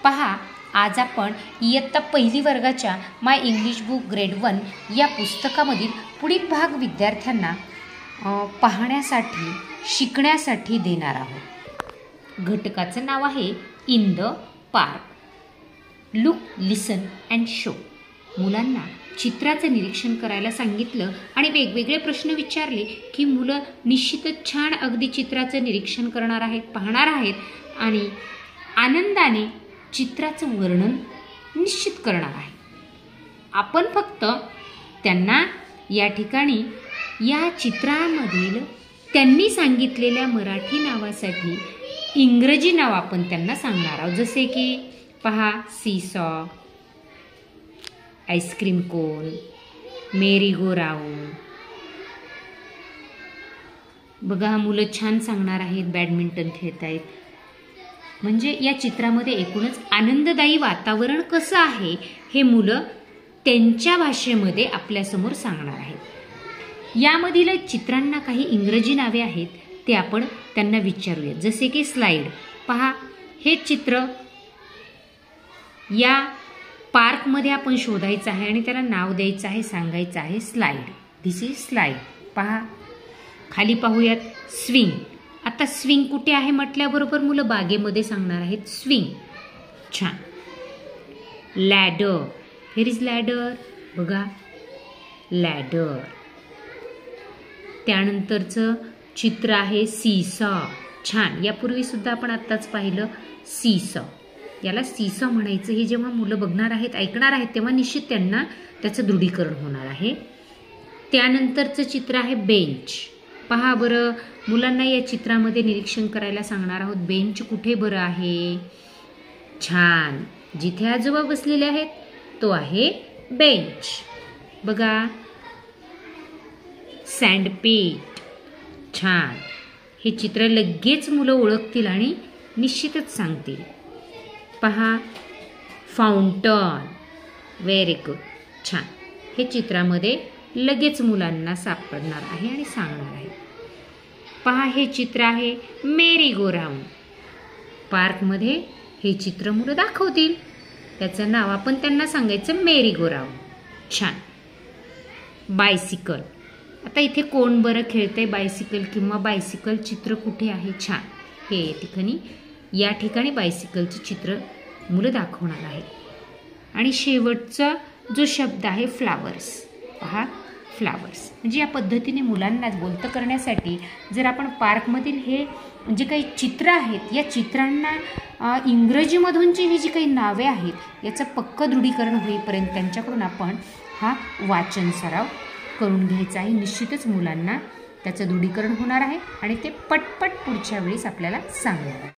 पहा, आज आपण इयत्ता पहिली वर्गाच्या माय इंग्लिश बुक ग्रेड 1 या पुस्तकामधील पुढील भाग विद्यार्थ्यांना पाहण्यासाठी शिकण्यासाठी देणार आहोत। घटकाचं नाव आहे in the park. Look, listen and show. मुलांना चित्राचं निरीक्षण करायला सांगितलं आणि वेगवेगळे प्रश्न विचारले की मुलं निश्चितच छान अगदी चित्राचं निरीक्षण करणार आहेत, पाहणार आहेत आणि आनंदाने चित्राचं वर्णन निश्चित करणार आहे। आपण फक्त त्यांना या ठिकाणी या चित्रामधील त्यांनी सांगितलेल्या मराठी नावासाठी इंग्रजी नाव आपण त्यांना सांगणार आहोत। जसे की पहा, सीसॉ, आईस्क्रीम कोन, मेरी गो राऊंड। बघा, मुलं छान सांगणार आहेत, बॅडमिंटन खेळत आहेत। म्हणजे या चित्रामध्ये एकूणच आनंददायी वातावरण कसं आहे हे मुलं त्यांच्या भाषेमध्ये आपल्यासमोर सांगणार आहेत। यामधील चित्रांना काही इंग्रजी नावे आहेत, ते आपण त्यांना विचारूया। जसे की स्लाइड। पहा, हे चित्र या पार्कमध्ये आपण शोधायचं आहे आणि त्याला नाव द्यायचं आहे, सांगायचं आहे स्लाइड। This is slide. पहा, खाली पाहूयात स्विंग। आता स्विंग कुठे आहे म्हटल्याबरोबर मुलं बागेमध्ये सांगणार आहेत स्विंग। छान। लॅडर। Here is ladder. बघा, लॅडर। त्यानंतरचं चित्र आहे सीसॉ। छान। यापूर्वी सुद्धा आपण आत्ताच पाहिलं सीसॉ। याला सीसॉ म्हणायचं। हे जेव्हा मुलं बघणार आहेत, ऐकणार आहेत, तेव्हा निश्चित त्यांना त्याचं दृढीकरण होणार आहे। त्यानंतरचं चित्र आहे बेंच। पहा बरं, मुलांना या चित्रामध्ये निरीक्षण करायला सांगणार आहोत। बेंच कुठे बरं आहे? छान। जिथे आजोबा बसलेले आहेत तो आहे बेंच। बघा, सँडपीट। छान। हे चित्र लगेच मुलं ओळखतील आणि निश्चितच सांगतील। पहा, फाउंटन। Very good. छान। हे चित्रामध्ये लगेच मुलांना सापडणार आहे आणि सांगणार आहे। पहा, हे चित्र आहे मेरी गो राऊंड। पार्कमध्ये हे चित्र मुलं दाखवतील, त्याचं नाव आपण त्यांना सांगायचं मेरी गो राऊंड। छान। बायसिकल। आता इथे कोण बरं खेळतंय बायसिकल किंवा बायसिकल चित्र कुठे आहे? छान। हे या ठिकाणी बायसिकलचं चित्र मुलं दाखवणार आहेत। आणि शेवटचा जो शब्द आहे फ्लावर्स। पहा, फ्लावर्स। म्हणजे या पद्धतीने मुलांना बोलतं करण्यासाठी जर आपण पार्कमधील हे जे काही चित्र आहेत, या चित्रांना इंग्रजीमधूनची ही जी काही नावे आहेत याचं पक्कं दृढीकरण होईपर्यंत त्यांच्याकडून आपण हा वाचन सराव करून घ्यायचा आहे। निश्चितच मुलांना त्याचं दृढीकरण होणार आहे आणि ते पटपट पुढच्या वेळेस आपल्याला सांगणार आहे।